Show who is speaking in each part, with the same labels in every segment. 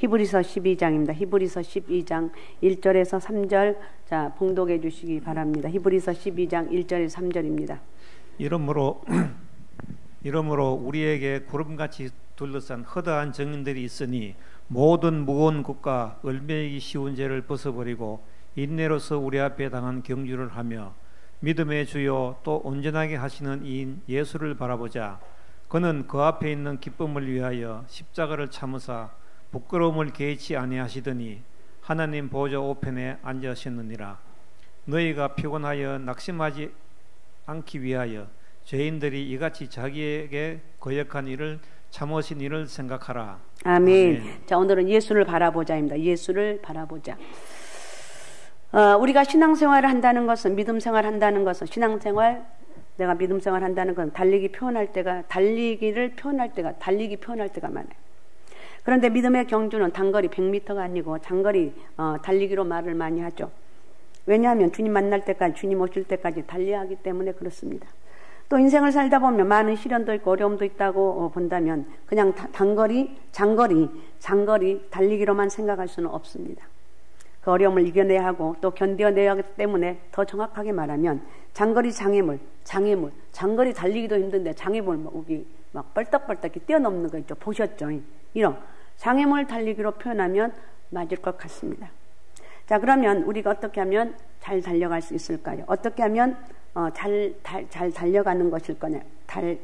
Speaker 1: 히브리서 12장입니다. 히브리서 12장 1절에서 3절 자 봉독해 주시기 바랍니다. 히브리서 12장 1절에서 3절입니다.
Speaker 2: 이러므로 우리에게 구름같이 둘러싼 허다한 정인들이 있으니 모든 무거운 것과 얼매이기 쉬운 죄를 벗어버리고 인내로서 우리 앞에 당한 경주를 하며 믿음의 주요 또 온전하게 하시는 이인 예수를 바라보자. 그는 그 앞에 있는 기쁨을 위하여 십자가를 참으사 부끄러움을 개의치 아니하시더니 하나님 보좌 우편에 앉으셨느니라. 너희가 피곤하여 낙심하지 않기 위하여 죄인들이 이같이 자기에게 거역한 일을 참으신 일을 생각하라.
Speaker 1: 아멘. 자, 오늘은 예수를 바라보자입니다. 예수를 바라보자. 우리가 신앙생활을 한다는 것은 믿음생활 한다는 것은 신앙생활 내가 믿음생활 한다는 건 달리기를 표현할 때가 많아요. 그런데 믿음의 경주는 단거리 100m가 아니고 장거리 달리기로 말을 많이 하죠. 왜냐하면 주님 만날 때까지 주님 오실 때까지 달려야 하기 때문에 그렇습니다. 또 인생을 살다 보면 많은 시련도 있고 어려움도 있다고 본다면 그냥 장거리 달리기로만 생각할 수는 없습니다. 그 어려움을 이겨내야 하고 또 견뎌내야 하기 때문에 더 정확하게 말하면 장거리 장애물, 장거리 달리기도 힘든데 장애물 막 뻘떡뻘떡 뛰어넘는 거 있죠. 보셨죠? 이런 장애물 달리기로 표현하면 맞을 것 같습니다. 자, 그러면 우리가 어떻게 하면 잘 달려갈 수 있을까요? 어떻게 하면 잘 달려가는 것일 거냐?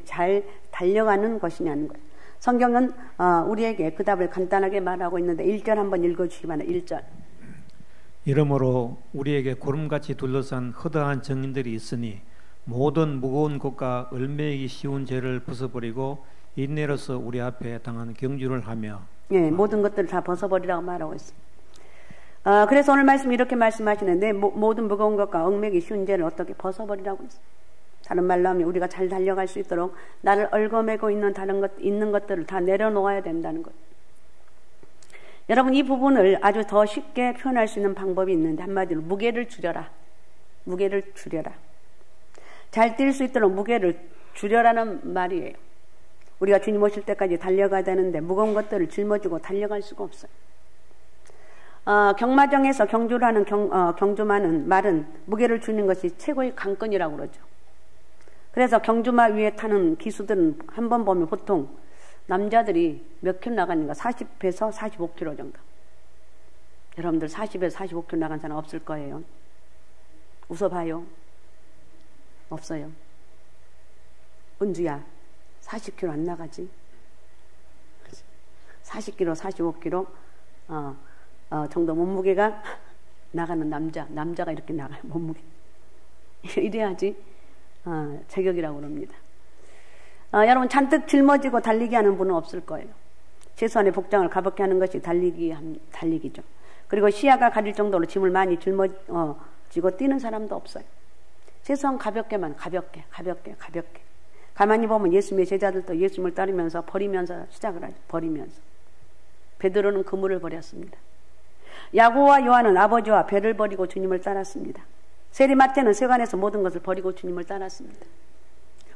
Speaker 1: 잘 달려가는 것이냐는 거예요. 성경은 우리에게 그 답을 간단하게 말하고 있는데 1절 한번 읽어주시기 바랍니다. 1절.
Speaker 2: 이러므로 우리에게 구름같이 둘러싼 허다한 정인들이 있으니 모든 무거운 것과 얼매이기 쉬운 죄를 벗어버리고 인내로서 우리 앞에 당한 경주를 하며
Speaker 1: 모든 것들을 다 벗어버리라고 말하고 있습니다. 그래서 오늘 말씀 이렇게 말씀하시는데 모든 무거운 것과 얽매기 쉬운 죄를 어떻게 벗어버리라고 했어요. 다른 말로 하면 우리가 잘 달려갈 수 있도록 나를 얽어매고 있는 것들을 다 내려놓아야 된다는 거예요. 여러분, 이 부분을 아주 더 쉽게 표현할 수 있는 방법이 있는데 한마디로 무게를 줄여라. 잘 뛸 수 있도록 무게를 줄여라는 말이에요. 우리가 주님 오실 때까지 달려가야 되는데 무거운 것들을 짊어지고 달려갈 수가 없어요. 경마장에서 경주를 하는 경주마는 말은 무게를 줄이는 것이 최고의 관건이라고 그러죠. 그래서 경주마 위에 타는 기수들은 한번 보면 보통 남자들이 몇 킬로 나가는가 40에서 45킬로 정도. 여러분들 40에서 45킬로 나간 사람 없을 거예요. 웃어봐요. 없어요. 은주야 40킬로 안 나가지? 40킬로 45킬로 정도 몸무게가 나가는 남자가 이렇게 나가요. 몸무게 이래야지 제격이라고 그럽니다. 여러분, 잔뜩 짊어지고 달리기 하는 분은 없을 거예요. 최소한의 복장을 가볍게 하는 것이 달리기죠. 그리고 시야가 가릴 정도로 짐을 많이 짊어지고 뛰는 사람도 없어요. 최소한 가볍게만 가볍게. 가만히 보면 예수님의 제자들도 예수님을 따르면서 버리면서 시작을 하죠. 버리면서. 베드로는 그물을 버렸습니다. 야고보와 요한은 아버지와 배를 버리고 주님을 따랐습니다. 세리마태는 세관에서 모든 것을 버리고 주님을 따랐습니다.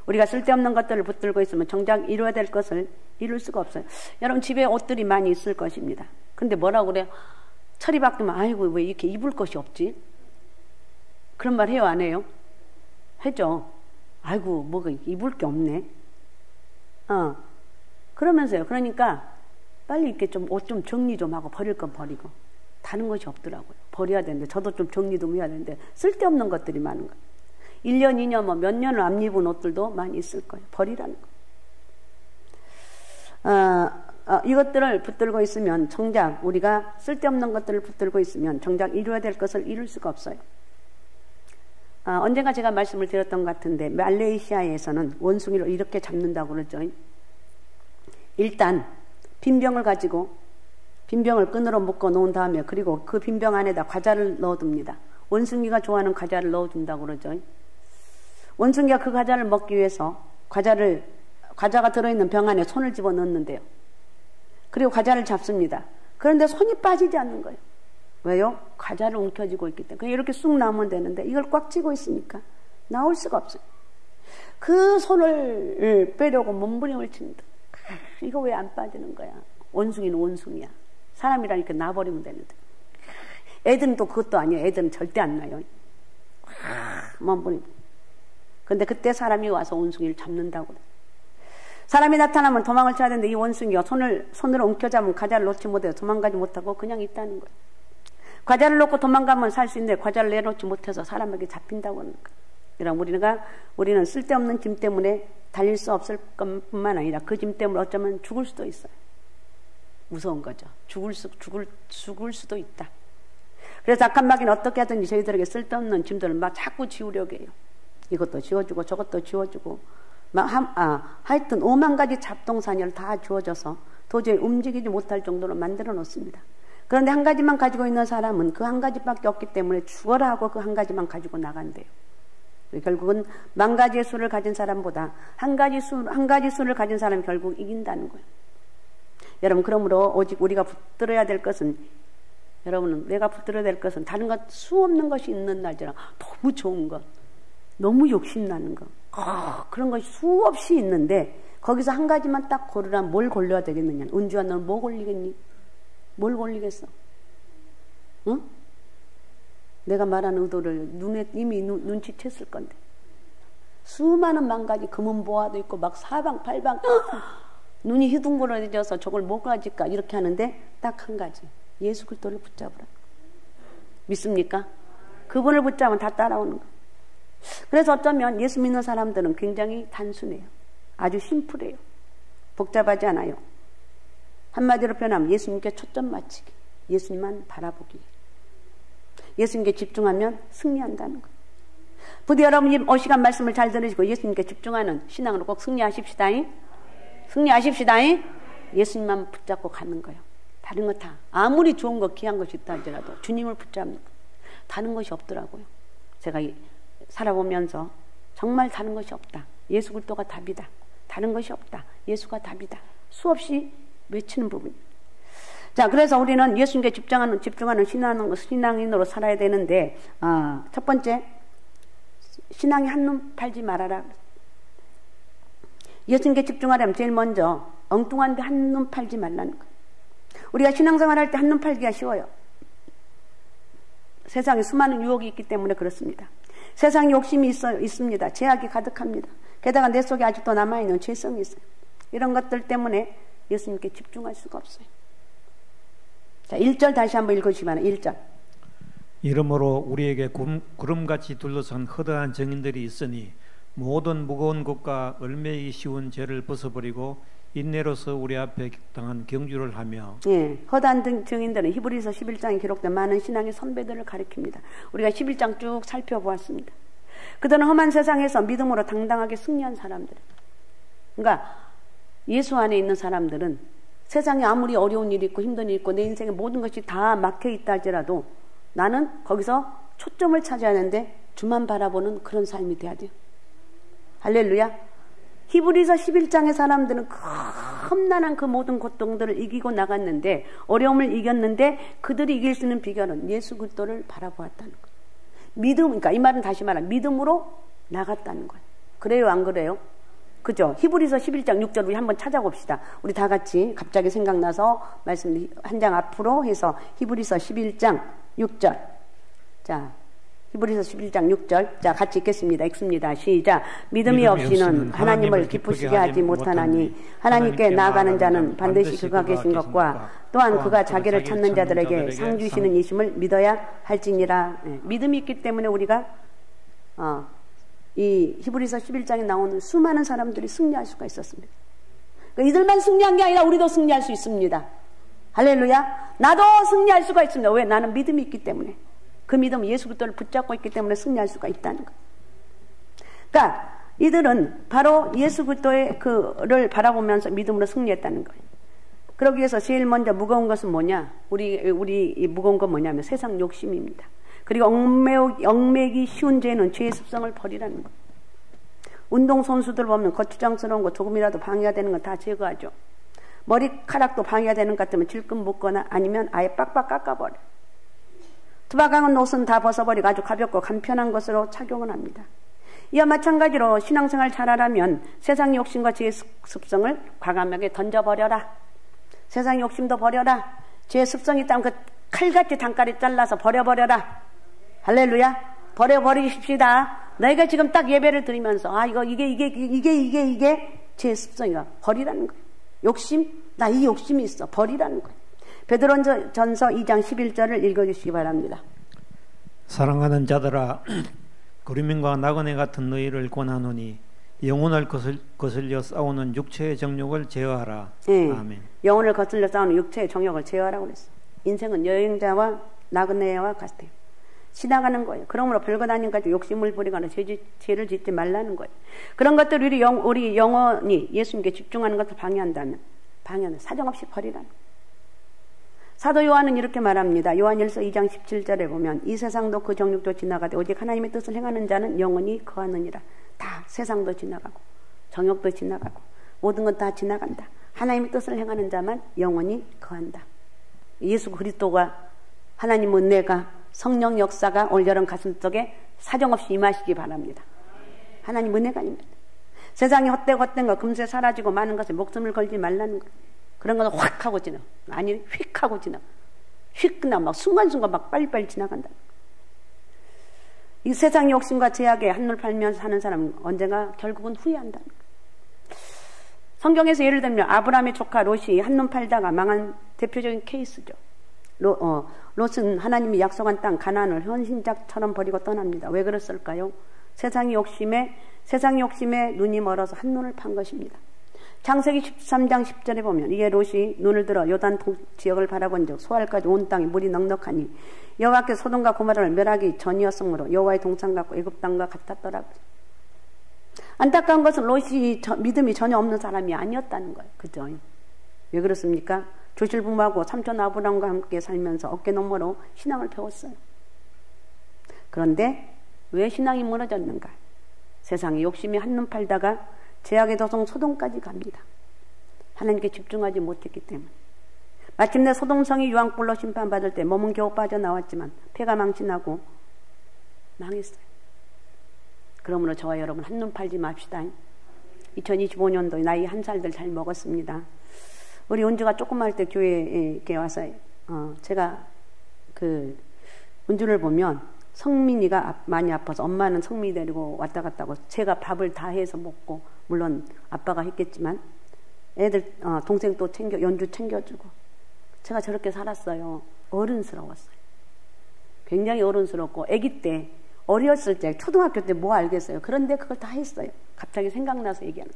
Speaker 1: 우리가 쓸데없는 것들을 붙들고 있으면 정작 이루어야 될 것을 이룰 수가 없어요. 여러분, 집에 옷들이 많이 있을 것입니다. 근데 뭐라고 그래요? 철이 바뀌면 아이고 왜 이렇게 입을 것이 없지? 그런 말 해요, 안 해요? 해죠. 아이고 뭐가 입을 게 없네. 그러면서요. 그러니까 빨리 이렇게 좀 옷 좀 정리 좀 하고 버릴 건 버리고 다른 것이 없더라고요. 버려야 되는데 저도 좀 정리 좀 해야 되는데 쓸데없는 것들이 많은 거예요. 1년, 2년, 몇 년을 안 입은 옷들도 많이 있을 거예요. 버리라는 거. 이것들을 붙들고 있으면 정작 우리가 쓸데없는 것들을 붙들고 있으면 정작 이루어야 될 것을 이룰 수가 없어요. 언젠가 제가 말씀을 드렸던 것 같은데 말레이시아에서는 원숭이를 이렇게 잡는다고 그러죠. 일단 빈병을 가지고 빈병을 끈으로 묶어 놓은 다음에 그리고 그 빈병 안에다 과자를 넣어둡니다. 원숭이가 좋아하는 과자를 넣어둔다고 그러죠. 원숭이가 그 과자를 먹기 위해서 과자가 들어있는 병 안에 손을 집어넣는데요. 그리고 과자를 잡습니다. 그런데 손이 빠지지 않는 거예요. 왜요? 과자를 움켜쥐고 있기 때문에. 그냥 이렇게 쑥 나오면 되는데 이걸 꽉 쥐고 있으니까 나올 수가 없어요. 그 손을 빼려고 몸부림을 칩니다. 이거 왜 안 빠지는 거야? 원숭이는 원숭이야. 사람이라니까 놔버리면 되는데. 애들은 또 그것도 아니에요. 애들은 절대 안 나요. 만 보니. 근데 그때 사람이 와서 원숭이를 잡는다고 그래. 사람이 나타나면 도망을 쳐야 되는데 이 원숭이가 손으로 움켜잡으면 과자를 놓지 못해요. 도망가지 못하고 그냥 있다는 거예요. 과자를 놓고 도망가면 살 수 있는데 과자를 내놓지 못해서 사람에게 잡힌다고 하는 거예요. 그러니까 우리는 쓸데없는 짐 때문에 달릴 수 없을 것뿐만 아니라 그 짐 때문에 어쩌면 죽을 수도 있어요. 무서운 거죠. 죽을 수도 있다. 그래서 악한 마귀는 어떻게 하든지 저희들에게 쓸데없는 짐들을 막 자꾸 지우려고 해요. 이것도 지워주고 저것도 지워주고 하여튼 5만 가지 잡동사니를 다 주어져서 도저히 움직이지 못할 정도로 만들어 놓습니다. 그런데 한 가지만 가지고 있는 사람은 그 한 가지밖에 없기 때문에 죽어라 하고 그 한 가지만 가지고 나간대요. 결국은 10,000가지의 수를 가진 사람보다 한 가지 수를 가진 사람이 결국 이긴다는 거예요. 여러분, 그러므로 오직 우리가 붙들어야 될 것은, 여러분은 내가 붙들어야 될 것은 다른 것 수 없는 것이 있는 날이라 너무 좋은 것, 너무 욕심나는 것, 그런 것이 수없이 있는데 거기서 한 가지만 딱 고르라면 뭘 골라야 되겠느냐. 은주야, 너는 뭐 골리겠니? 뭘 골리겠어? 응? 내가 말하는 의도를 눈에 이미 눈치챘을 건데. 수많은 10,000가지 금은 보화도 있고 막 사방팔방 눈이 휘둥그러져서 저걸 뭐 가질까 이렇게 하는데 딱 한 가지. 예수 그리스도를 붙잡으라. 믿습니까? 그분을 붙잡으면 다 따라오는 거. 그래서 어쩌면 예수 믿는 사람들은 굉장히 단순해요. 아주 심플해요. 복잡하지 않아요. 한마디로 표현하면 예수님께 초점 맞추기, 예수님만 바라보기. 예수님께 집중하면 승리한다는 거예요. 부디 여러분이 5시간 말씀을 잘 들으시고 예수님께 집중하는 신앙으로 꼭 승리하십시다잉. 승리하십시다잉. 예수님만 붙잡고 가는 거예요. 다른 거 다 아무리 좋은 거 귀한 것이 있다 할지라도 주님을 붙잡는 거 다른 것이 없더라고요. 제가 살아보면서 정말 다른 것이 없다. 예수 그리스도가 답이다. 다른 것이 없다. 예수가 답이다. 수없이 외치는 부분입니다. 자, 그래서 우리는 예수님께 집중하는 신앙인으로 살아야 되는데, 첫 번째, 신앙이 한눈 팔지 말아라. 예수님께 집중하려면 제일 먼저 엉뚱한데 한눈 팔지 말라는 거예요. 우리가 신앙생활 할 때 한눈 팔기가 쉬워요. 세상에 수많은 유혹이 있기 때문에 그렇습니다. 세상에 욕심이 있습니다. 제약이 가득합니다. 게다가 내 속에 아직도 남아있는 죄성이 있어요. 이런 것들 때문에 예수님께 집중할 수가 없어요. 자, 1절 다시 한번 읽으시기 바랍니다. 1절.
Speaker 2: 이러므로 우리에게 구름같이 둘러싼 허다한 증인들이 있으니 모든 무거운 것과 얼매이기 쉬운 죄를 벗어버리고 인내로서 우리 앞에 당한 경주를 하며. 예, 허다한 증인들은 히브리서 11장에 기록된 많은 신앙의 선배들을 가리킵니다. 우리가 11장 쭉 살펴보았습니다. 그들은 험한 세상에서 믿음으로 당당하게 승리한 사람들. 그러니까 예수 안에 있는 사람들은 세상에 아무리 어려운 일이 있고 힘든 일이 있고 내 인생에 모든 것이 다 막혀 있다 할지라도 나는 거기서 초점을 찾아야 하는데 주만 바라보는 그런 삶이 돼야 돼요. 할렐루야. 히브리서 11장의 사람들은 험난한 그 모든 고통들을 이기고 나갔는데, 어려움을 이겼는데 그들이 이길 수 있는 비결은 예수 그리스도를 바라보았다는 거예요. 믿음, 그러니까 이 말은 다시 말하면 믿음으로 나갔다는 거예요. 그래요, 안 그래요? 그죠? 히브리서 11장 6절 우리 한번 찾아봅시다. 우리 다 같이 갑자기 생각나서 말씀 한 장 앞으로 해서 히브리서 11장 6절. 자, 히브리서 11장 6절. 자, 같이 읽겠습니다. 읽습니다. 시작. 믿음이 없이는 하나님을 기쁘시게 하지 못하나니 하나님께 나아가는 자는 반드시 그가 계신 것과 또한 그가 자기를 찾는 자들에게 상 주시는 이심을 믿어야 할지니라. 네. 믿음이 있기 때문에 우리가 이 히브리서 11장에 나오는 수많은 사람들이 승리할 수가 있었습니다. 그러니까 이들만 승리한 게 아니라 우리도 승리할 수 있습니다. 할렐루야. 나도 승리할 수가 있습니다. 왜? 나는 믿음이 있기 때문에. 그 믿음은 예수 그리스도를 붙잡고 있기 때문에 승리할 수가 있다는 거예요. 그러니까 이들은 바로 예수 그리스도의 그를 바라보면서 믿음으로 승리했다는 거예요. 그러기 위해서 제일 먼저 무거운 것은 뭐냐? 우리 무거운 건 뭐냐면 세상 욕심입니다. 그리고 얽매기 쉬운 죄는 죄의 습성을 버리라는 거예요. 운동선수들 보면 거추장스러운 거 조금이라도 방해가 되는 건 다 제거하죠. 머리카락도 방해가 되는 것 같으면 질끈 묶거나 아니면 아예 빡빡 깎아버려. 투박한 옷은 다 벗어버리고 아주 가볍고 간편한 것으로 착용을 합니다. 이와 마찬가지로 신앙생활 잘하려면 세상 욕심과 죄의 습성을 과감하게 던져버려라. 세상 욕심도 버려라.
Speaker 1: 죄의 습성이 있다면 그 칼같이 단칼에 잘라서 버려버려라. 할렐루야. 버려버리십시다. 너희가 지금 딱 예배를 드리면서 이게 죄의 습성이야. 버리라는 거예요. 욕심, 나 이 욕심이 있어. 버리라는 거예요. 베드로전서 2장 11절을 읽어주시기 바랍니다.
Speaker 2: 사랑하는 자들아, 그루민과 나그네 같은 너희를 권하노니 영혼을 거슬려 싸우는 육체의 정욕을 제어하라.
Speaker 1: 네.
Speaker 2: 아멘.
Speaker 1: 영혼을 거슬려 싸우는 육체의 정욕을 제어하라고 그랬어. 인생은 여행자와 나그네와 같아요. 지나가는 거예요. 그러므로 별것 아닌 가지고 욕심을 부리거나 죄를 짓지 말라는 거예요. 그런 것들을 우리 영혼이 예수님께 집중하는 것을 방해한다면 사정없이 버리라는 거예요. 사도 요한은 이렇게 말합니다. 요한일서 2장 17절에 보면 이 세상도 그 정욕도 지나가되 오직 하나님의 뜻을 행하는 자는 영원히 거하느니라. 다 세상도 지나가고 정욕도 지나가고 모든 건 다 지나간다. 하나님의 뜻을 행하는 자만 영원히 거한다. 예수 그리스도가 하나님 은혜가 성령 역사가 올 여름 가슴속에 사정없이 임하시기 바랍니다. 하나님 은혜가 임합니다. 세상이 헛된 거 금세 사라지고 많은 것에 목숨을 걸지 말라는 거. 그런 거는 확 하고 지나. 아니 휙 하고 지나. 휙 그냥 막 순간순간 막 빨리빨리 지나간다. 이 세상 욕심과 제약에 한눈 팔면서 사는 사람은 언젠가 결국은 후회한다. 성경에서 예를 들면 아브라함의 조카 롯이 한눈 팔다가 망한 대표적인 케이스죠. 롯은 하나님이 약속한 땅 가나안을 헌신작처럼 버리고 떠납니다. 왜 그랬을까요? 세상 욕심에 눈이 멀어서 한눈을 판 것입니다. 창세기 13장 10절에 보면 이에 롯이 눈을 들어 요단 지역을 바라본즉 소알까지 온 땅에 물이 넉넉하니 여호와께서 소돔과 고모라를 멸하기 전이었으므로 여호와의 동산 같고 애굽 땅과 같았더라고요. 안타까운 것은 롯이 믿음이 전혀 없는 사람이 아니었다는 거예요. 그죠? 왜 그렇습니까? 조실부모하고 삼촌 아브람과 함께 살면서 어깨너머로 신앙을 배웠어요. 그런데 왜 신앙이 무너졌는가? 세상에 욕심이 한눈 팔다가 제약의 도성 소돔까지 갑니다. 하나님께 집중하지 못했기 때문에. 마침내 소돔성이 유황불로 심판받을 때 몸은 겨우 빠져나왔지만 폐가 망신하고 망했어요. 그러므로 저와 여러분 한눈 팔지 맙시다. 2025년도에 나이 1살들 잘 먹었습니다. 우리 은주가 조그마할 때 교회에 이렇게 와서 제가 그 은주를 보면 성민이가 많이 아파서 엄마는 성민이 데리고 왔다 갔다 하고 제가 밥을 다 해서 먹고 물론 아빠가 했겠지만 애들 동생 또 연주 챙겨주고 제가 저렇게 살았어요. 어른스러웠어요. 굉장히 어른스럽고 아기 때 어렸을 때 초등학교 때 뭐 알겠어요. 그런데 그걸 다 했어요. 갑자기 생각나서 얘기하는.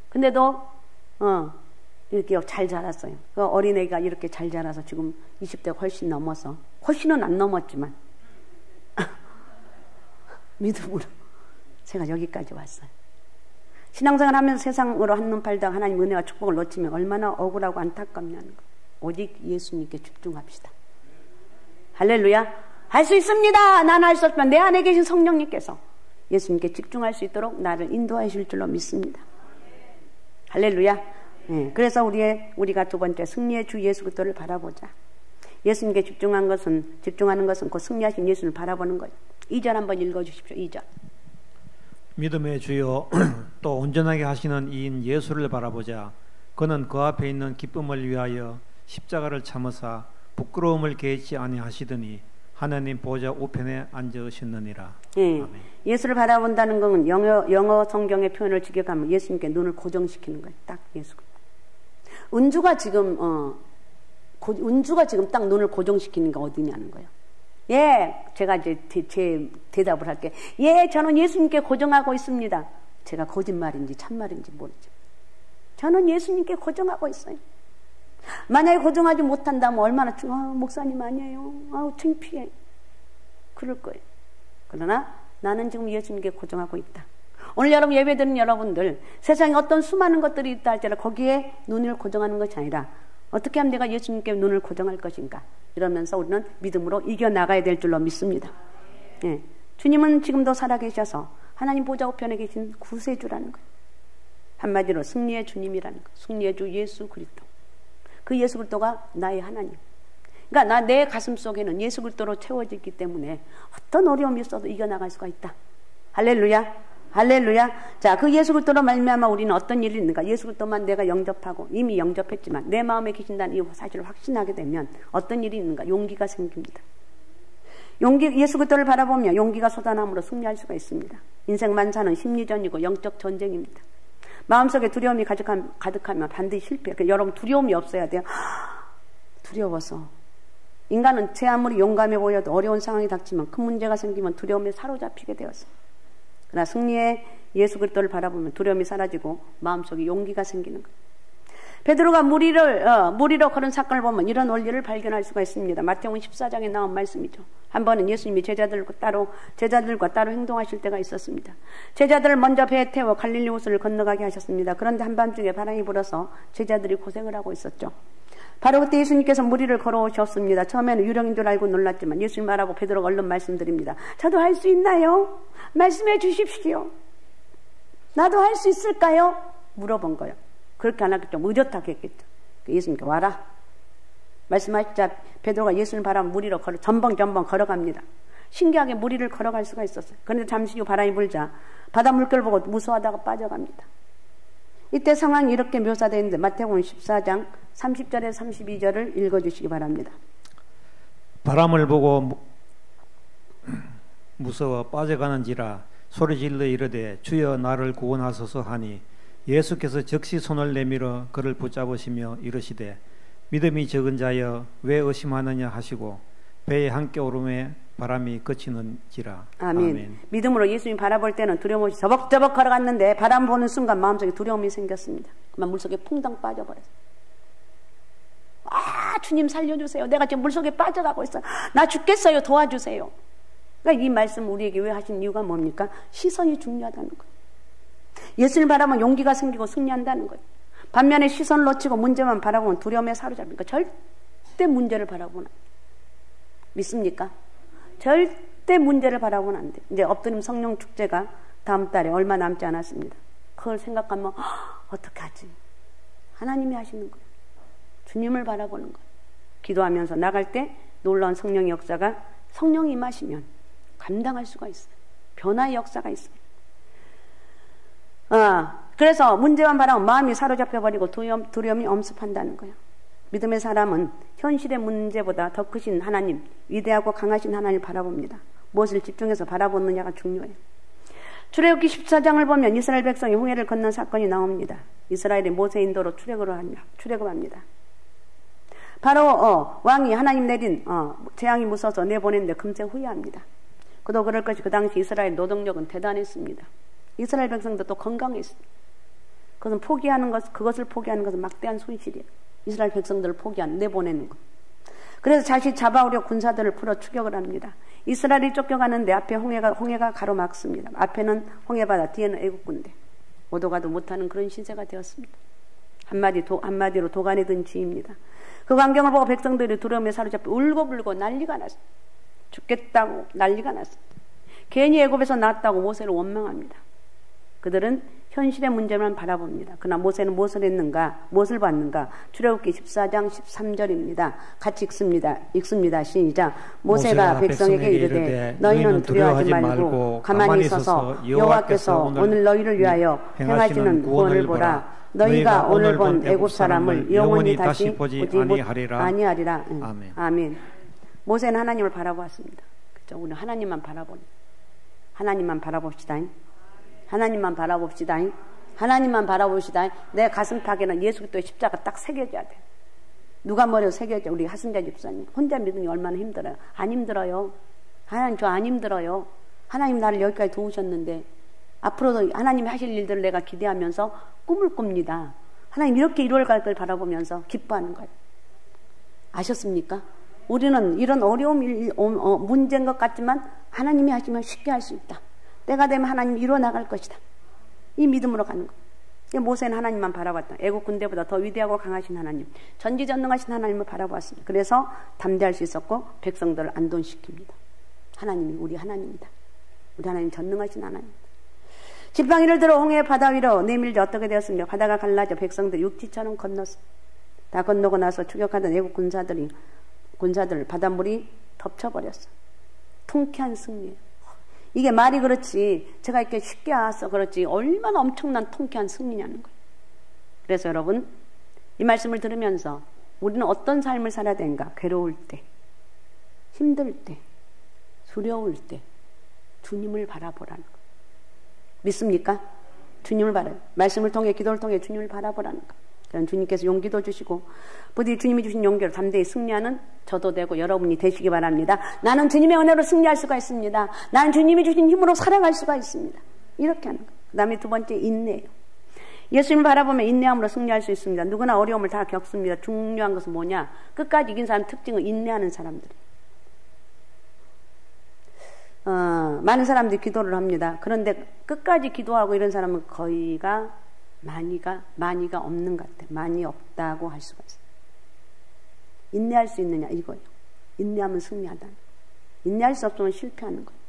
Speaker 1: 근데도 이렇게 잘 자랐어요. 그 어린애가 이렇게 잘 자라서 지금 20대가 훨씬 넘어서 훨씬은 안 넘었지만 믿음으로 제가 여기까지 왔어요. 신앙생활 하면서 세상으로 한눈 팔다가 하나님 은혜와 축복을 놓치면 얼마나 억울하고 안타깝냐는 거. 오직 예수님께 집중합시다. 할렐루야. 할 수 있습니다. 나는 할 수 없지만 내 안에 계신 성령님께서 예수님께 집중할 수 있도록 나를 인도하실 줄로 믿습니다. 할렐루야. 네, 그래서 우리가 두 번째 승리의 주 예수 그리스도를 바라보자. 예수님께 집중하는 것은 그 승리하신 예수를 바라보는 거예요. 2절 한번 읽어주십시오. 2절.
Speaker 2: 믿음의 주여 또 온전하게 하시는 이인 예수를 바라보자. 그는 그 앞에 있는 기쁨을 위하여 십자가를 참으사 부끄러움을 개의치 아니하시더니 하나님 보좌 우편에 앉으셨느니라.
Speaker 1: 네, 예수를 바라본다는 건 영어 성경의 표현을 직역하면 예수님께 눈을 고정시키는 거예요. 딱 예수. 은주가 지금 딱 눈을 고정시키는 게 어디냐는 거예요. 예, 제가 이제 제 대답을 할게. 예, 저는 예수님께 고정하고 있습니다. 제가 거짓말인지 참말인지 모르죠. 저는 예수님께 고정하고 있어요. 만약에 고정하지 못한다면 얼마나 목사님 아니에요. 창피해. 그럴 거예요. 그러나 나는 지금 예수님께 고정하고 있다. 오늘 여러분 예배 드리는 여러분들 세상에 어떤 수많은 것들이 있다 할지라도 거기에 눈을 고정하는 것이 아니라 어떻게 하면 내가 예수님께 눈을 고정할 것인가 이러면서 우리는 믿음으로 이겨나가야 될 줄로 믿습니다. 예. 주님은 지금도 살아계셔서 하나님 보좌 우편에 계신 구세주라는 거예요. 한마디로 승리의 주님이라는 거예요. 승리의 주 예수 그리스도. 그 예수 그리스도가 나의 하나님. 그러니까 내 가슴 속에는 예수 그리스도로 채워지기 때문에 어떤 어려움이 있어도 이겨나갈 수가 있다. 할렐루야. 할렐루야. 자, 그 예수 그리스도로 말미암아 우리는 어떤 일이 있는가? 예수 그리스도만 내가 영접하고 이미 영접했지만 내 마음에 계신다는 이 사실을 확신하게 되면 어떤 일이 있는가? 용기가 생깁니다. 예수 그리스도를 바라보며 용기가 솟아남으로 승리할 수가 있습니다. 인생만 사는 심리전이고 영적 전쟁입니다. 마음속에 두려움이 가득하면 반드시 실패해요. 그러니까 여러분 두려움이 없어야 돼요. 두려워서. 인간은 제 아무리 용감해 보여도 어려운 상황이 닥치면 큰 문제가 생기면 두려움에 사로잡히게 되었어요. 그러나 승리의 예수 그리스도를 바라보면 두려움이 사라지고 마음속에 용기가 생기는 거예요. 베드로가 무리로 걸은 사건을 보면 이런 원리를 발견할 수가 있습니다. 마태복음 14장에 나온 말씀이죠. 한 번은 예수님이 제자들과 따로 행동하실 때가 있었습니다. 제자들을 먼저 배에 태워 갈릴리 호수를 건너가게 하셨습니다. 그런데 한밤중에 바람이 불어서 제자들이 고생을 하고 있었죠. 바로 그때 예수님께서 무리를 걸어오셨습니다. 처음에는 유령인 줄 알고 놀랐지만 예수님 말하고 베드로가 얼른 말씀드립니다. 저도 할 수 있나요? 말씀해 주십시오. 나도 할 수 있을까요? 물어본 거예요. 그렇게 안 하겠죠. 의젓하게 했겠죠. 예수님께 와라. 말씀하시자 베드로가 예수님 바라보면 무리로 전번 걸어갑니다. 신기하게 무리를 걸어갈 수가 있었어요. 그런데 잠시 후 바람이 불자 바다 물결 보고 무서워하다가 빠져갑니다. 이때 상황이 이렇게 묘사되어 있는데 마태복음 14장 30절에서 32절을 읽어주시기 바랍니다.
Speaker 2: 바람을 보고 무서워 빠져가는지라 소리질러 이르되 주여 나를 구원하소서 하니 예수께서 즉시 손을 내밀어 그를 붙잡으시며 이르시되 믿음이 적은 자여 왜 의심하느냐 하시고 배에 함께 오름에 바람이 그치는지라. 아멘.
Speaker 1: 믿음으로 예수님 바라볼 때는 두려움 없이 저벅저벅 걸어갔는데 바람 보는 순간 마음속에 두려움이 생겼습니다. 그만 물속에 퐁당 빠져버렸어요. 아, 주님 살려주세요. 내가 지금 물속에 빠져가고 있어요. 나 죽겠어요. 도와주세요. 그러니까 이 말씀 우리에게 왜 하신 이유가 뭡니까? 시선이 중요하다는 거예요. 예수를 바라보면 용기가 생기고 승리한다는 거예요. 반면에 시선을 놓치고 문제만 바라보면 두려움에 사로잡히니까 절대 문제를 바라보면 안 돼요. 믿습니까? 절대 문제를 바라보면 안 돼요. 이제 엎드림 성령 축제가 다음 달에 얼마 남지 않았습니다. 그걸 생각하면 어떻게 하지? 하나님이 하시는 거예요. 주님을 바라보는 거예요. 기도하면서 나갈 때 놀라운 성령의 역사가 성령이 임하시면 감당할 수가 있어요. 변화의 역사가 있어요. 그래서 문제만 바라보면 마음이 사로잡혀버리고 두려움이 엄습한다는 거예요. 믿음의 사람은 현실의 문제보다 더 크신 하나님, 위대하고 강하신 하나님을 바라봅니다. 무엇을 집중해서 바라보느냐가 중요해요. 출애굽기 14장을 보면 이스라엘 백성이 홍해를 건넌 사건이 나옵니다. 이스라엘이 모세 인도로 출애굽합니다. 바로 왕이 하나님 내린 재앙이 무서워서 내보냈는데 금세 후회합니다. 그도 그럴 것이 그 당시 이스라엘 노동력은 대단했습니다. 이스라엘 백성도 또 건강했습니다. 그것을 포기하는 것은 막대한 손실이에요. 이스라엘 백성들을 내보내는 것. 그래서 다시 잡아오려 군사들을 풀어 추격을 합니다. 이스라엘이 쫓겨가는데 앞에 홍해가 가로막습니다. 앞에는 홍해바다, 뒤에는 애국 군대. 오도 가도 못하는 그런 시세가 되었습니다. 한마디로 도간에 든 쥐입니다. 그 광경을 보고 백성들이 두려움에 사로잡혀 울고불고 난리가 났어요. 죽겠다고 난리가 났어요. 괜히 애굽에서 나왔다고 모세를 원망합니다. 그들은 현실의 문제만 바라봅니다. 그러나 모세는 무엇을 봤는가? 출애굽기 14장 13절입니다. 같이 읽습니다. 시작. 모세가 백성에게 이르되 너희는 두려워하지 말고 가만히 서서 여호와께서 오늘 너희를 위하여 행하시는 구원을 보라. 너희가 오늘 본 애굽 사람을 영원히 다시 보지 아니하리라. 아멘. 모세는 하나님을 바라보았습니다. 그렇죠? 우리는 하나님만 바라봅시다. 하나님만 바라봅시다. 내 가슴팍에는 예수 그리스도의 십자가 딱 새겨져야 돼. 누가 머리에 새겨져? 우리 하승자 집사님. 혼자 믿으니 얼마나 힘들어요. 안 힘들어요. 하나님 저 안 힘들어요. 하나님 나를 여기까지 도우셨는데 앞으로도 하나님이 하실 일들을 내가 기대하면서 꿈을 꿉니다. 하나님 이렇게 이루어갈 걸 바라보면서 기뻐하는 거예요. 아셨습니까? 우리는 이런 어려움 문제인 것 같지만 하나님이 하시면 쉽게 할 수 있다. 때가 되면 하나님이 이루어 나갈 것이다. 이 믿음으로 가는 거예요. 모세는 하나님만 바라봤다. 애국 군대보다 더 위대하고 강하신 하나님, 전지전능하신 하나님을 바라보았습니다. 그래서 담대할 수 있었고 백성들을 안돈시킵니다. 하나님이 우리 하나님이다. 우리 하나님 전능하신 하나님입니다. 지팡이를 들어 홍해 바다 위로 내밀자 어떻게 되었습니까? 바다가 갈라져 백성들이 육지처럼 건넜습니다. 다 건너고 나서 추격하던 애국 군사들을 바닷물이 덮쳐버렸어요. 통쾌한 승리예요. 이게 말이 그렇지 제가 이렇게 쉽게 와서 그렇지 얼마나 엄청난 통쾌한 승리냐는 거예요. 그래서 여러분 이 말씀을 들으면서 우리는 어떤 삶을 살아야 되는가? 괴로울 때, 힘들 때, 두려울 때 주님을 바라보라는 거예요. 믿습니까? 주님을 바라요. 말씀을 통해 기도를 통해 주님을 바라보라는 거. 그럼 주님께서 용기도 주시고 부디 주님이 주신 용기로 담대히 승리하는 저도 되고 여러분이 되시기 바랍니다. 나는 주님의 은혜로 승리할 수가 있습니다. 나는 주님이 주신 힘으로 살아갈 수가 있습니다. 이렇게 하는 거예요. 그 다음에 두 번째 인내예요. 예수님을 바라보면 인내함으로 승리할 수 있습니다. 누구나 어려움을 다 겪습니다. 중요한 것은 뭐냐? 끝까지 이긴 사람 특징은 인내하는 사람들이에요. 많은 사람들이 기도를 합니다. 그런데 끝까지 기도하고 이런 사람은 거의가 많이가 없는 것 같아요. 많이 없다고 할 수가 있어요. 인내할 수 있느냐 이거예요. 인내하면 승리하다. 인내할 수 없으면 실패하는 거예요.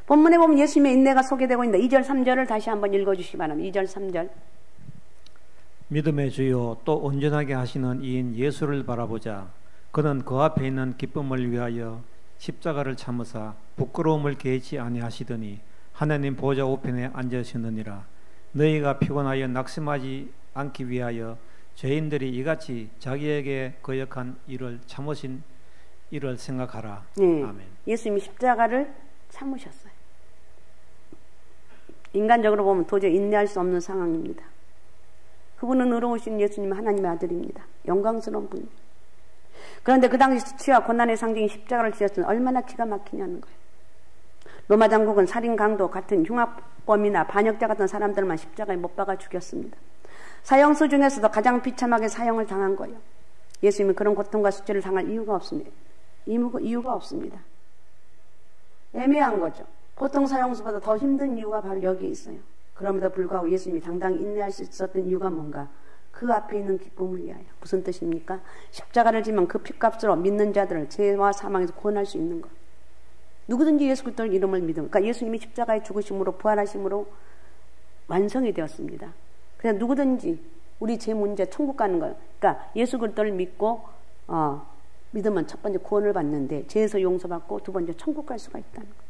Speaker 1: 본문에 보면 예수님의 인내가 소개되고 있는데 2절 3절을 다시 한번 읽어주시기 바랍니다. 2절 3절.
Speaker 2: 믿음의 주요 또 온전하게 하시는 이인 예수를 바라보자. 그는 그 앞에 있는 기쁨을 위하여 십자가를 참으사 부끄러움을 개의치 아니하시더니 하나님 보좌 우편에 앉으셨느니라. 너희가 피곤하여 낙심하지 않기 위하여 죄인들이 이같이 자기에게 거역한 일을 참으신 일을 생각하라.
Speaker 1: 네,
Speaker 2: 아멘.
Speaker 1: 예수님이 십자가를 참으셨어요. 인간적으로 보면 도저히 인내할 수 없는 상황입니다. 그분은 의로우신 예수님 하나님의 아들입니다. 영광스러운 분입니다. 그런데 그 당시 수치와 고난의 상징인 십자가를 지었으니 얼마나 기가 막히냐는 거예요. 로마 당국은 살인 강도 같은 흉악범이나 반역자 같은 사람들만 십자가에 못 박아 죽였습니다. 사형수 중에서도 가장 비참하게 사형을 당한 거예요. 예수님은 그런 고통과 수치를 당할 이유가 없습니다. 이유가 없습니다. 애매한 거죠. 보통 사형수보다 더 힘든 이유가 바로 여기에 있어요. 그럼에도 불구하고 예수님이 당당히 인내할 수 있었던 이유가 뭔가? 그 앞에 있는 기쁨을 위하여. 무슨 뜻입니까? 십자가를 지면 그 핏값으로 믿는 자들을 죄와 사망에서 구원할 수 있는 것. 누구든지 예수 그리스도의 이름을 믿으면, 그러니까 예수님이 십자가에 죽으심으로 부활하심으로 완성이 되었습니다. 그냥 누구든지 우리 죄 문제 천국 가는 거예요. 그러니까 예수 그리스도를 믿고 믿으면 첫 번째 구원을 받는데 죄에서 용서받고 두 번째 천국 갈 수가 있다는 거예요.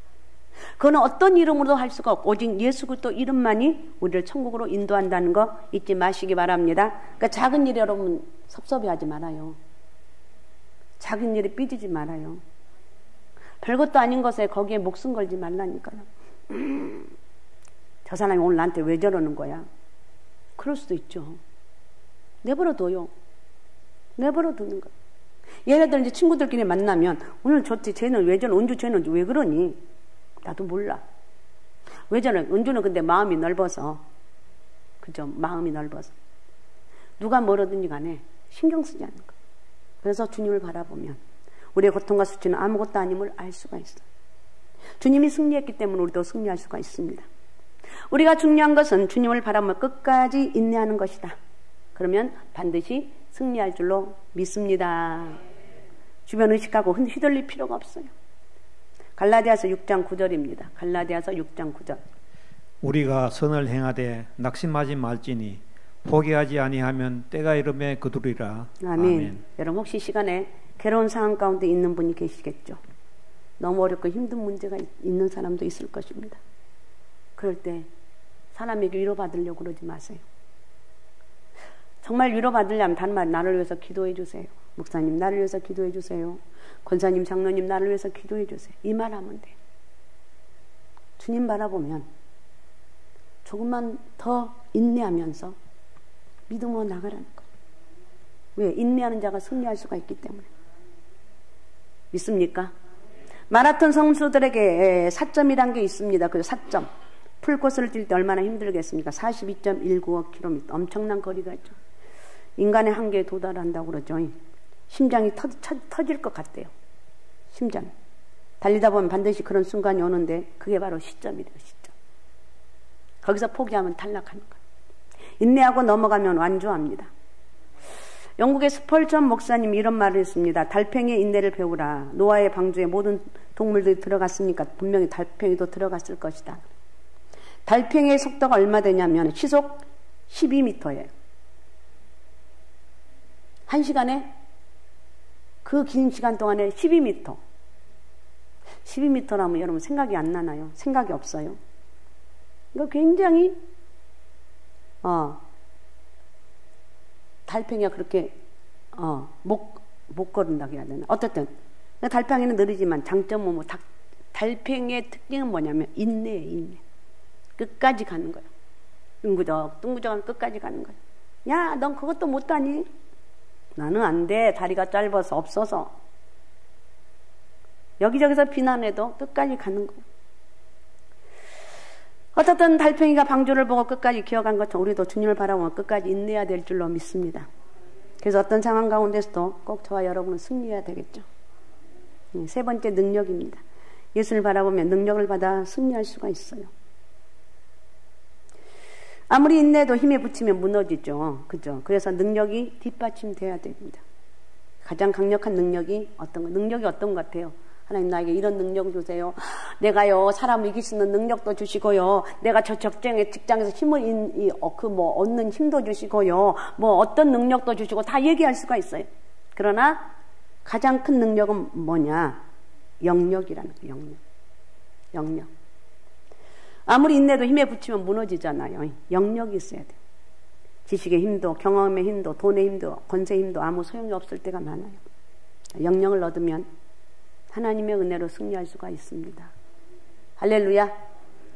Speaker 1: 그거는 어떤 이름으로도 할 수가 없고 오직 예수 그리스도 이름만이 우리를 천국으로 인도한다는 거 잊지 마시기 바랍니다. 그러니까 작은 일에 여러분 섭섭해하지 말아요. 작은 일에 삐지지 말아요. 별것도 아닌 것에 거기에 목숨 걸지 말라니까요. 저 사람이 오늘 나한테 왜 저러는 거야? 그럴 수도 있죠. 내버려둬요. 내버려두는 거예요. 얘네들 이제 친구들끼리 만나면 오늘 쟤는 왜 저러? 은주 쟤는 왜 그러니? 나도 몰라. 왜 저래? 은주는 근데 마음이 넓어서. 그죠? 마음이 넓어서. 누가 뭐라든지 간에 신경 쓰지 않는 거예요. 그래서 주님을 바라보면 우리의 고통과 수치는 아무것도 아님을 알 수가 있어요. 주님이 승리했기 때문에 우리도 승리할 수가 있습니다. 우리가 중요한 것은 주님을 바라보며 끝까지 인내하는 것이다. 그러면 반드시 승리할 줄로 믿습니다. 주변 의식하고 휘둘릴 필요가 없어요. 갈라디아서 6장 9절입니다. 갈라디아서 6장 9절.
Speaker 2: 우리가 선을 행하되 낙심하지 말지니 포기하지 아니하면 때가 이름에 거두리라.
Speaker 1: 아멘. 여러분 혹시 시간에 괴로운 상황 가운데 있는 분이 계시겠죠. 너무 어렵고 힘든 문제가 있는 사람도 있을 것입니다. 그럴 때 사람에게 위로받으려고 그러지 마세요. 정말 위로받으려면 다른 말 나를 위해서 기도해 주세요. 목사님 나를 위해서 기도해 주세요. 권사님 장로님 나를 위해서 기도해 주세요. 이 말 하면 돼요. 주님 바라보면 조금만 더 인내하면서 믿음으로 나가라는 거예요. 왜? 인내하는 자가 승리할 수가 있기 때문에. 믿습니까? 마라톤 선수들에게 사점이란 게 있습니다. 그 사점. 풀코스를 뛸 때 얼마나 힘들겠습니까? 42.195km. 엄청난 거리가 있죠. 인간의 한계에 도달한다고 그러죠. 심장이 터질 것 같대요. 심장. 달리다 보면 반드시 그런 순간이 오는데 그게 바로 시점이래요. 시점. 거기서 포기하면 탈락하는 거예요. 인내하고 넘어가면 완주합니다. 영국의 스펄전 목사님이 이런 말을 했습니다. 달팽이의 인내를 배우라. 노아의 방주에 모든 동물들이 들어갔으니까 분명히 달팽이도 들어갔을 것이다. 달팽이의 속도가 얼마 되냐면 시속 12m예요. 1시간에 그 긴 시간 동안에 12m. 12m라면 여러분 생각이 안 나나요? 생각이 없어요. 이거 굉장히 달팽이가 그렇게 못 걸은다고 해야 되나? 어쨌든 달팽이는 느리지만 장점은 달팽이의 특징은 뭐냐면 인내. 끝까지 가는 거야. 둥구적 끝까지 가는 거야. 야, 넌 그것도 못하니? 나는 안 돼. 다리가 짧아서 없어서. 여기저기서 비난해도 끝까지 가는 거. 어쨌든 달팽이가 방주를 보고 끝까지 기어간 것처럼 우리도 주님을 바라보면 끝까지 인내해야 될 줄로 믿습니다. 그래서 어떤 상황 가운데서도 꼭 저와 여러분은 승리해야 되겠죠. 세 번째 능력입니다. 예수를 바라보면 능력을 받아 승리할 수가 있어요. 아무리 인내도 힘에 붙이면 무너지죠. 그죠? 그래서 능력이 뒷받침돼야 됩니다. 가장 강력한 능력이 능력이 어떤 것 같아요? 하나님 나에게 이런 능력 주세요. 내가요 사람을 이길 수 있는 능력도 주시고요. 내가 저 직장에서 힘을 얻는 힘도 주시고요. 어떤 능력도 주시고 다 얘기할 수가 있어요. 그러나 가장 큰 능력은 뭐냐? 영역이라는 거예요. 영역. 아무리 인내도 힘에 붙이면 무너지잖아요. 영역이 있어야 돼요. 지식의 힘도, 경험의 힘도, 돈의 힘도, 권세의 힘도 아무 소용이 없을 때가 많아요. 영역을 얻으면 하나님의 은혜로 승리할 수가 있습니다. 할렐루야.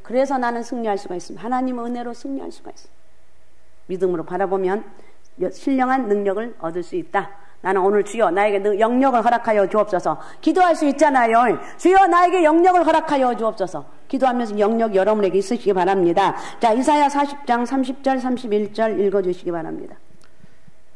Speaker 1: 그래서 나는 승리할 수가 있습니다. 하나님의 은혜로 승리할 수가 있습니다. 믿음으로 바라보면 신령한 능력을 얻을 수 있다. 나는 오늘 주여 나에게 영역을 허락하여 주옵소서. 기도할 수 있잖아요. 주여 나에게 영역을 허락하여 주옵소서. 기도하면서 영역 여러분에게 있으시기 바랍니다. 자, 이사야 40장 30절 31절 읽어주시기 바랍니다.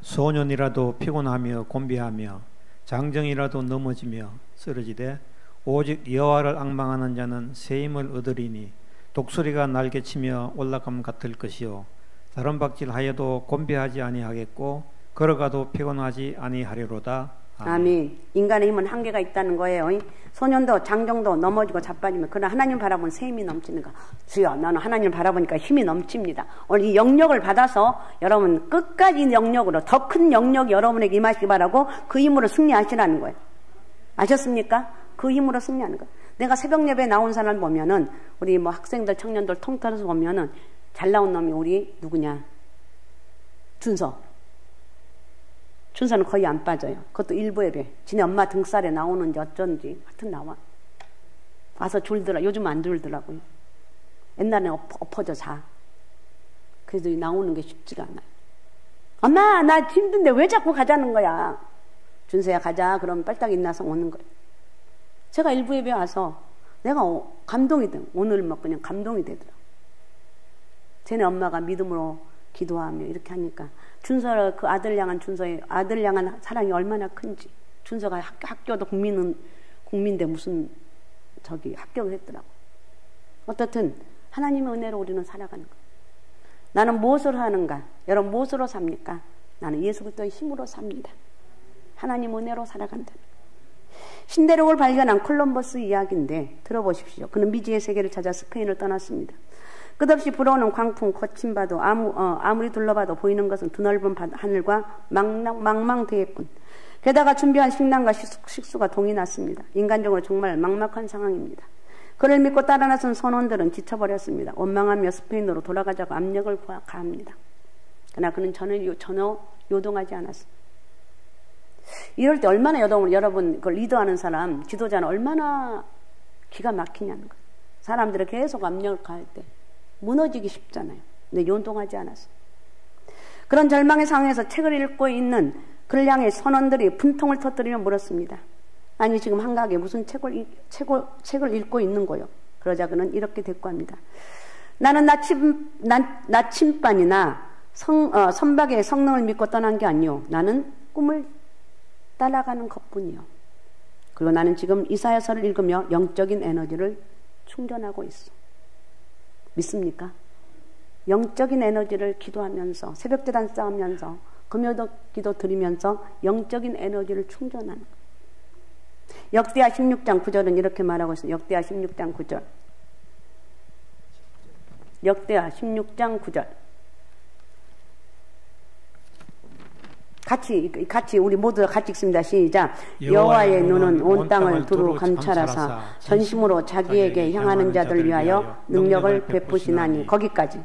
Speaker 2: 소년이라도 피곤하며 곤비하며 장정이라도 넘어지며 쓰러지되 오직 여호와를 앙망하는 자는 새 힘을 얻으리니 독수리가 날개치며 올라감 같을 것이요 다른 박질하여도 곤비하지 아니하겠고 걸어가도 피곤하지 아니하리로다.
Speaker 1: 아멘. 인간의 힘은 한계가 있다는 거예요. 소년도 장정도 넘어지고 자빠지면 그러나 하나님 바라보면 새 힘이 넘치는 거. 주여 나는 하나님을 바라보니까 힘이 넘칩니다. 오늘 이 영역을 받아서 여러분 끝까지 영역으로 더 큰 영역이 여러분에게 임하시기 바라고 그 힘으로 승리하시라는 거예요. 아셨습니까? 그 힘으로 승리하는 거예요. 내가 새벽 예배에 나온 사람을 보면은 우리 학생들 청년들 통틀어서 보면은 잘 나온 놈이 우리 누구냐? 준서는 거의 안 빠져요. 그것도 일부 예배. 지네 엄마 등살에 나오는지 어쩐지 하여튼 나와. 와서 졸더라. 요즘 안 졸더라고요. 옛날에는 엎어져 자. 그래도 나오는 게 쉽지가 않아요. 엄마 나 힘든데 왜 자꾸 가자는 거야. 준서야 가자. 그러면 빨딱 일어나서 오는 거예요. 제가 일부 예배 와서 내가 감동이 돼. 오늘 그냥 감동이 되더라. 쟤네 엄마가 믿음으로 기도하며 이렇게 하니까 준서가 그 아들 향한 사랑이 얼마나 큰지. 준서가 학교도 국민대 무슨 합격을 했더라고. 어떻든 하나님의 은혜로 우리는 살아가는 거예요. 나는 무엇을 하는가? 여러분 무엇으로 삽니까? 나는 예수 그리스도의 힘으로 삽니다. 하나님 은혜로 살아간다. 신대륙을 발견한 콜럼버스 이야기인데 들어보십시오. 그는 미지의 세계를 찾아 스페인을 떠났습니다. 끝없이 불어오는 광풍, 거친 바도 아무리 둘러봐도 보이는 것은 드넓은 하늘과 망망대해뿐. 게다가 준비한 식량과 식수가 동이 났습니다. 인간적으로 정말 막막한 상황입니다. 그를 믿고 따라 나선 선원들은 지쳐버렸습니다. 원망하며 스페인으로 돌아가자고 압력을 가합니다. 그러나 그는 전혀 요동하지 않았습니다. 이럴 때 얼마나 여러분 그걸 리더하는 사람, 지도자는 얼마나 기가 막히냐는 거예요. 사람들이 계속 압력을 가할 때 무너지기 쉽잖아요. 근데 요동하지 않았어요. 그런 절망의 상황에서 책을 읽고 있는 그를 향해 선원들이 분통을 터뜨리며 물었습니다. 아니 지금 한가하게 무슨 책을 읽고 있는 거요. 그러자 그는 이렇게 대꾸합니다. 나는 나침반이나 선박의 성능을 믿고 떠난 게 아니요. 나는 꿈을 따라가는 것뿐이요. 그리고 나는 지금 이사야서를 읽으며 영적인 에너지를 충전하고 있어. 믿습니까? 영적인 에너지를 기도하면서 새벽제단 쌓으면서 금요도 기도 드리면서 영적인 에너지를 충전하는 거예요. 역대하 16장 9절은 이렇게 말하고 있어요. 역대하 16장 9절. 역대하 16장 9절. 같이 우리 모두 같이 읽습니다. 시작. 여호와의 눈은 온 땅을 두루 감찰하사 전심으로 자기에게 향하는 자들 위하여 능력을 베푸시나니. 거기까지.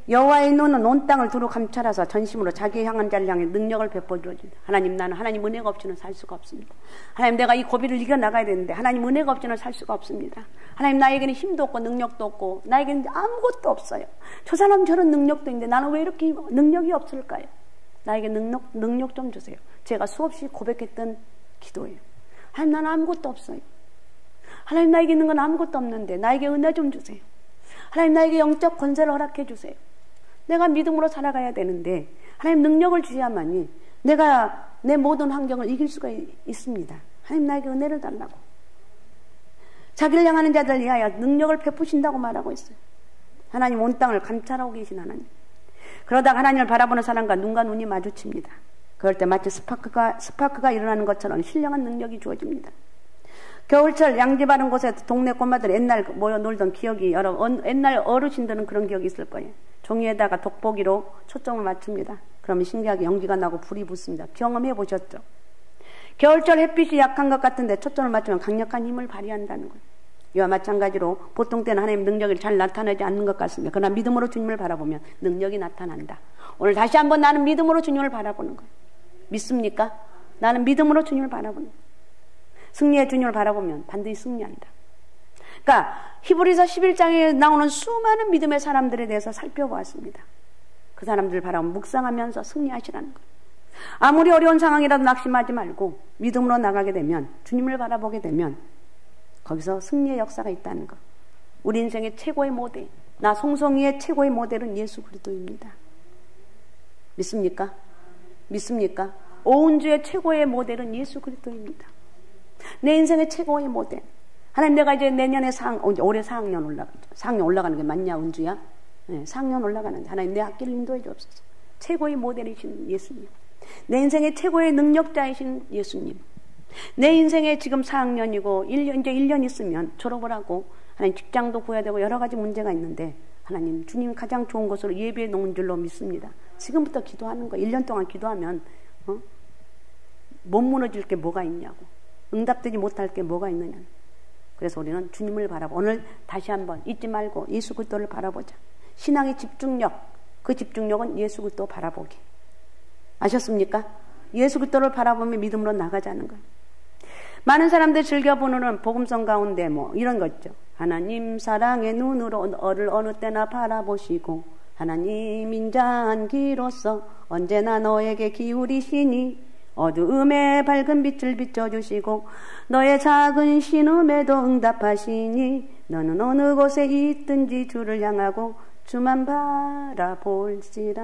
Speaker 1: 여호와의 눈은 온 땅을 두루 감찰하사 전심으로 자기의 향한 자를 향해 능력을 베풀어줍니다. 하나님, 나는 하나님 은혜가 없이는 살 수가 없습니다. 하나님, 내가 이 고비를 이겨나가야 되는데 하나님 은혜가 없이는 살 수가 없습니다. 하나님, 나에게는 힘도 없고 능력도 없고 나에게는 아무것도 없어요. 저 사람 저런 능력도 있는데 나는 왜 이렇게 능력이 없을까요? 나에게 능력 좀 주세요. 제가 수없이 고백했던 기도예요. 하나님, 나는 아무것도 없어요. 하나님, 나에게 있는 건 아무것도 없는데 나에게 은혜 좀 주세요. 하나님, 나에게 영적 권세를 허락해 주세요. 내가 믿음으로 살아가야 되는데 하나님, 능력을 주셔야만이 내가 내 모든 환경을 이길 수가 있습니다. 하나님, 나에게 은혜를 달라고. 자기를 향하는 자들 위하여 능력을 베푸신다고 말하고 있어요. 하나님, 온 땅을 감찰하고 계신 하나님. 그러다가 하나님을 바라보는 사람과 눈과 눈이 마주칩니다. 그럴 때 마치 스파크가 일어나는 것처럼 신령한 능력이 주어집니다. 겨울철 양지 바른 곳에 동네 꼬마들 옛날 모여 놀던 기억이 옛날 어르신들은 그런 기억이 있을 거예요. 종이에다가 돋보기로 초점을 맞춥니다. 그러면 신기하게 연기가 나고 불이 붙습니다. 경험해 보셨죠? 겨울철 햇빛이 약한 것 같은데 초점을 맞추면 강력한 힘을 발휘한다는 거예요. 이와 마찬가지로 보통 때는 하나님 능력이 잘 나타나지 않는 것 같습니다. 그러나 믿음으로 주님을 바라보면 능력이 나타난다. 오늘 다시 한번 나는 믿음으로 주님을 바라보는 거예요. 믿습니까? 나는 믿음으로 주님을 바라보는 거예요. 승리의 주님을 바라보면 반드시 승리한다. 그러니까 히브리서 11장에 나오는 수많은 믿음의 사람들에 대해서 살펴보았습니다. 그 사람들을 바라보면 묵상하면서 승리하시라는 거예요. 아무리 어려운 상황이라도 낙심하지 말고 믿음으로 나가게 되면, 주님을 바라보게 되면 거기서 승리의 역사가 있다는 것. 우리 인생의 최고의 모델, 나 송송이의 최고의 모델은 예수 그리스도입니다. 믿습니까? 믿습니까? 오은주의 최고의 모델은 예수 그리스도입니다. 내 인생의 최고의 모델. 하나님, 내가 이제 내년에 올해 4학년 올라가죠. 4학년 올라가는 게 맞냐, 은주야? 네, 4학년 올라가는데 하나님, 내 학기를 인도해 주옵소서. 최고의 모델이신 예수님. 내 인생의 최고의 능력자이신 예수님. 내 인생에 지금 4학년이고 이제 1년 있으면 졸업을 하고 하나님 직장도 구해야 되고 여러 가지 문제가 있는데 하나님, 주님 가장 좋은 곳으로 예배해 놓은 줄로 믿습니다. 지금부터 기도하는 거. 1년 동안 기도하면 못 무너질 게 뭐가 있냐고, 응답되지 못할 게 뭐가 있느냐. 그래서 우리는 주님을 바라보, 오늘 다시 한번 잊지 말고 예수 그리스도를 바라보자. 신앙의 집중력, 그 집중력은 예수 그리스도 바라보기. 아셨습니까? 예수 그리스도를 바라보며 믿음으로 나가자는 거예요. 많은 사람들이 즐겨보는 복음성 가운데 이런 거 있죠. 하나님 사랑의 눈으로 너를 어느 때나 바라보시고 하나님 인자한 귀로서 언제나 너에게 기울이시니 어두움에 밝은 빛을 비춰주시고 너의 작은 신음에도 응답하시니 너는 어느 곳에 있든지 주를 향하고 주만 바라볼지라.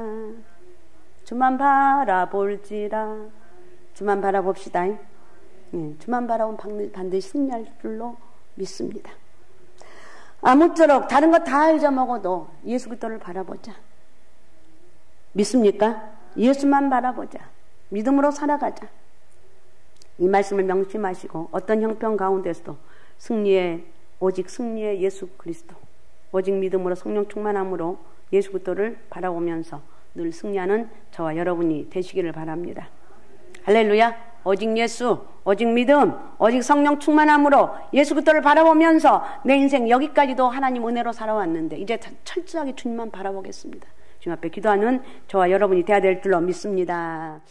Speaker 1: 주만 바라볼지라. 주만 바라봅시다. 주만 바라보면 반드시 승리할 줄로 믿습니다. 아무쪼록 다른 거 다 잊어먹어도 예수 그리스도를 바라보자. 믿습니까? 예수만 바라보자. 믿음으로 살아가자. 이 말씀을 명심하시고 어떤 형편 가운데서도 오직 승리의 예수 그리스도, 오직 믿음으로 성령 충만함으로 예수 그리스도를 바라보면서 늘 승리하는 저와 여러분이 되시기를 바랍니다. 할렐루야. 오직 예수, 오직 믿음, 오직 성령 충만함으로 예수 그리스도를 바라보면서 내 인생 여기까지도 하나님 은혜로 살아왔는데 이제 철저하게 주님만 바라보겠습니다. 주님 앞에 기도하는 저와 여러분이 되어야 될 줄로 믿습니다.